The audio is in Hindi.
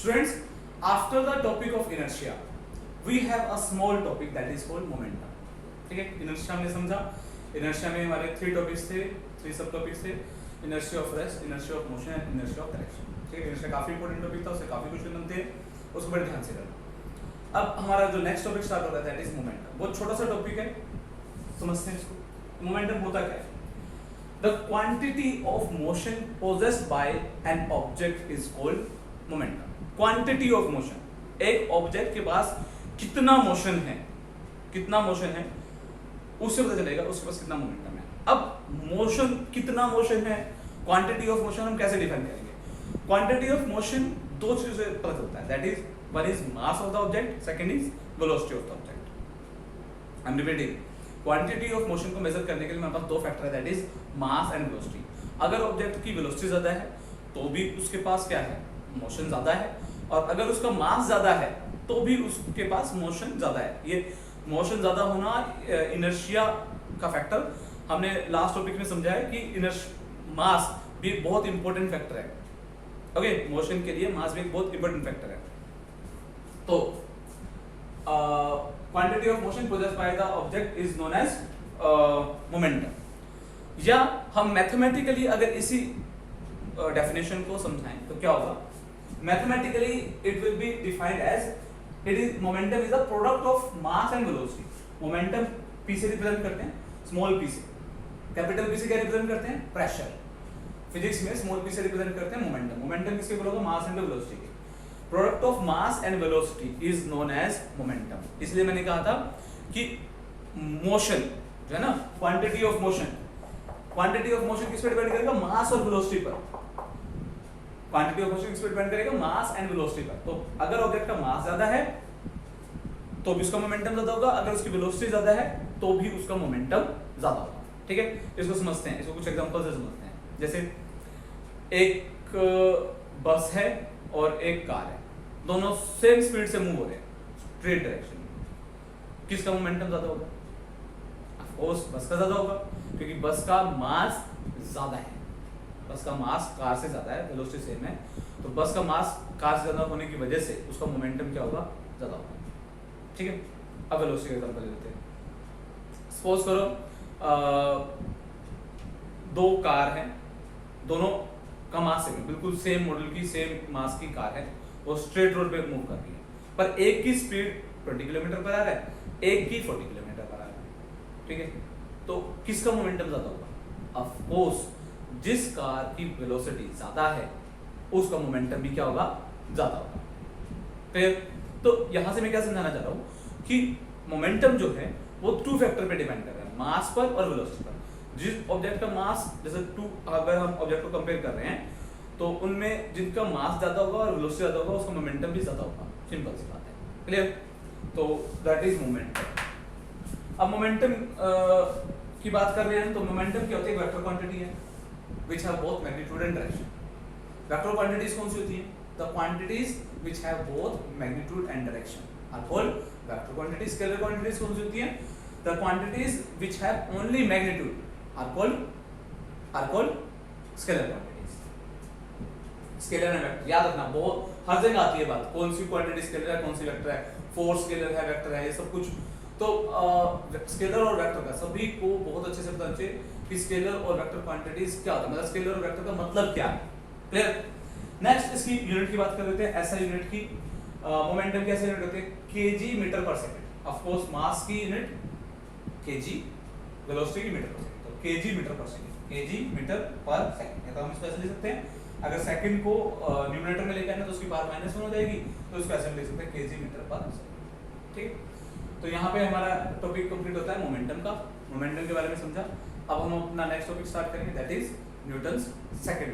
Students, after the topic of inertia, we have a small topic that is called momentum. ठीक है, inertia हमने समझा. inertia में हमारे 3 टॉपिक्स थे, 3 सब टॉपिक्स थे. inertia of rest, inertia of motion and inertia of direction. ठीक है, inertia काफी इंपॉर्टेंट टॉपिक था, उससे काफी क्वेश्चन बनते हैं, उसको बड़े ध्यान से करना. अब हमारा जो नेक्स्ट टॉपिक स्टार्ट होता है दैट इज मोमेंटम. बहुत छोटा सा टॉपिक है, समझते हैं इसको. मोमेंटम होता क्या है? The quantity of motion possessed by an object is called momentum. Quantity of motion, एक ऑब्जेक्ट के पास कितना मोशन है, उससे पता चलेगा उसके पास कितना मोमेंटम है. अब मोशन, कितना मोशन है, क्वांटिटी ऑफ मोशन हम कैसे डिफाइन करेंगे? क्वांटिटी ऑफ मोशन दो चीजों से पता चलता है, that is one is mass of the object, second is velocity of the object. I am repeating, quantity of motion को मेजर करने के लिए हमारे पास दो फैक्टर है, that is mass and velocity. अगर ऑब्जेक्ट की वेलोसिटी ज्यादा है तो भी उसके पास क्या है, मोशन ज्यादा है, और अगर उसका मास ज्यादा है तो भी उसके पास मोशन ज्यादा है. ये मोशन ज्यादा होना इनर्शिया का फैक्टर हमने लास्ट टॉपिक में समझा है कि मास भी बहुत इंपॉर्टेंट फैक्टर है. ओके, मोशन के लिए मास भी एक बहुत इंपॉर्टेंट फैक्टर है. तो quantity of motion produced by the object is known as momentum. या हम मैथमेटिकली अगर इसी डेफिनेशन को समझाएं तो क्या होगा? Mathematically it will be defined as it is momentum is the product of mass and velocity. Momentum P से रिप्रेजेंट करते हैं, स्मॉल पी से. कैपिटल पी से क्या रिप्रेजेंट करते हैं? प्रेशर. फिजिक्स में स्मॉल पी से रिप्रेजेंट करते हैं मोमेंटम. मोमेंटम किसके बोलोगे? मास एंड वेलोसिटी के. Product of mass and velocity is known as momentum. इसलिए मैंने कहा था कि मोशन जो है ना, क्वांटिटी ऑफ मोशन किस पे डिपेंड करेगा? मास और वेलोसिटी पर. क्वांटिटी ऑफ मोशन किस पे डिपेंड करेगा? मास एंड वेलोसिटी पर. तो अगर ऑब्जेक्ट का मास ज्यादा है तो भी उसका मोमेंटम ज्यादा होगा, अगर उसकी वेलोसिटी ज्यादा है तो भी उसका मोमेंटम ज्यादा होगा. ठीक है, इसको समझते हैं, इसको कुछ एग्जांपल से समझते हैं. जैसे एक बस है और एक कार है, दोनों सेम स्पीड से मूव हो रहे हैं स्ट्रेट डायरेक्शन में. किसका मोमेंटम ज्यादा होगा? ऑफ कोर्स बस का ज्यादा होगा, क्योंकि बस का मास ज्यादा है. बस का मास कार से ज्यादा है, वेलोसिटी सेम है, तो बस का मास कार से ज्यादा होने की वजह से उसका मोमेंटम क्या होगा? ज्यादा होगा. ठीक है, अब वेलोसिटी का एग्जांपल लेते हैं. सपोज करो दो कार हैं, दोनों का मास सेम है, बिल्कुल सेम मॉडल की, सेम मास की कार है, वो स्ट्रेट रोड पे मूव कर रही है, पर एक की स्पीड 20 किलोमीटर पर आ रहा है, एक की 40 किलोमीटर पर आ रहा है. ठीक है, तो किसका मोमेंटम ज्यादा होगा? ऑफ कोर्स जिस कार की वेलोसिटी ज्यादा है उसका मोमेंटम भी क्या होगा? ज्यादा होगा. फिर तो यहां से मैं क्या समझाना चाह रहा हूं कि मोमेंटम जो है वो 2 फैक्टर पे डिपेंड कर रहा है, मास पर और वेलोसिटी पर. जिस ऑब्जेक्ट का मास, जैसे 2, अगर हम ऑब्जेक्ट को कंपेयर कर रहे हैं तो उनमें जिनका मास ज्यादा होगा और वेलोसिटी ज्यादा होगा उसका मोमेंटम भी ज्यादा होगा. सिंपल सी बात है. क्लियर? तो दैट इज मोमेंटम. अब मोमेंटम की बात कर रहे हैं तो मोमेंटम क्या होती है? वेक्टर क्वांटिटी है which have both magnitude and direction. Vector quantities कौन सी होती हैं? The quantities which have both magnitude and direction are called vector quantities. Scalar quantities कौन सी होती हैं? The quantities which have only magnitude are called scalar quantities. Scalar and vector याद रखना, बहुत हर जगह आती है बात, कौन सी क्वांटिटी स्केलर है, कौन सी वेक्टर है, फोर्स स्केलर है, वेक्टर है, ये सब कुछ. तो स्केलर और वेक्टर का सभी को बहुत अच्छे से पता चाहिए कि स्केलर और वेक्टर क्वांटिटीज क्या होता है, मतलब स्केलर और वेक्टर का मतलब क्या है. क्लियर? नेक्स्ट इसकी यूनिट की बात कर लेते हैं. ऐसा यूनिट की मोमेंटम की ऐसे यूनिट होती है केजी मीटर पर सेकंड. ऑफ कोर्स मास की यूनिट केजी, वेलोसिटी की मीटर पर सेकंड, तो केजी मीटर पर सेकंड, केजी मीटर पर सेकंड. तो हम इसको ऐसे लिख सकते हैं. अगर सेकंड को न्यूमरेटर में लेके आना तो उसकी पावर -1 हो जाएगी, तो इसको ऐसे लिख सकते हैं केजी मीटर पर सेकंड. ठीक, तो यहाँ पे हमारा टॉपिक कंप्लीट होता है मोमेंटम का. मोमेंटम के बारे में समझा. अब हम अपना नेक्स्ट टॉपिक स्टार्ट करेंगे, that is Newton's second law.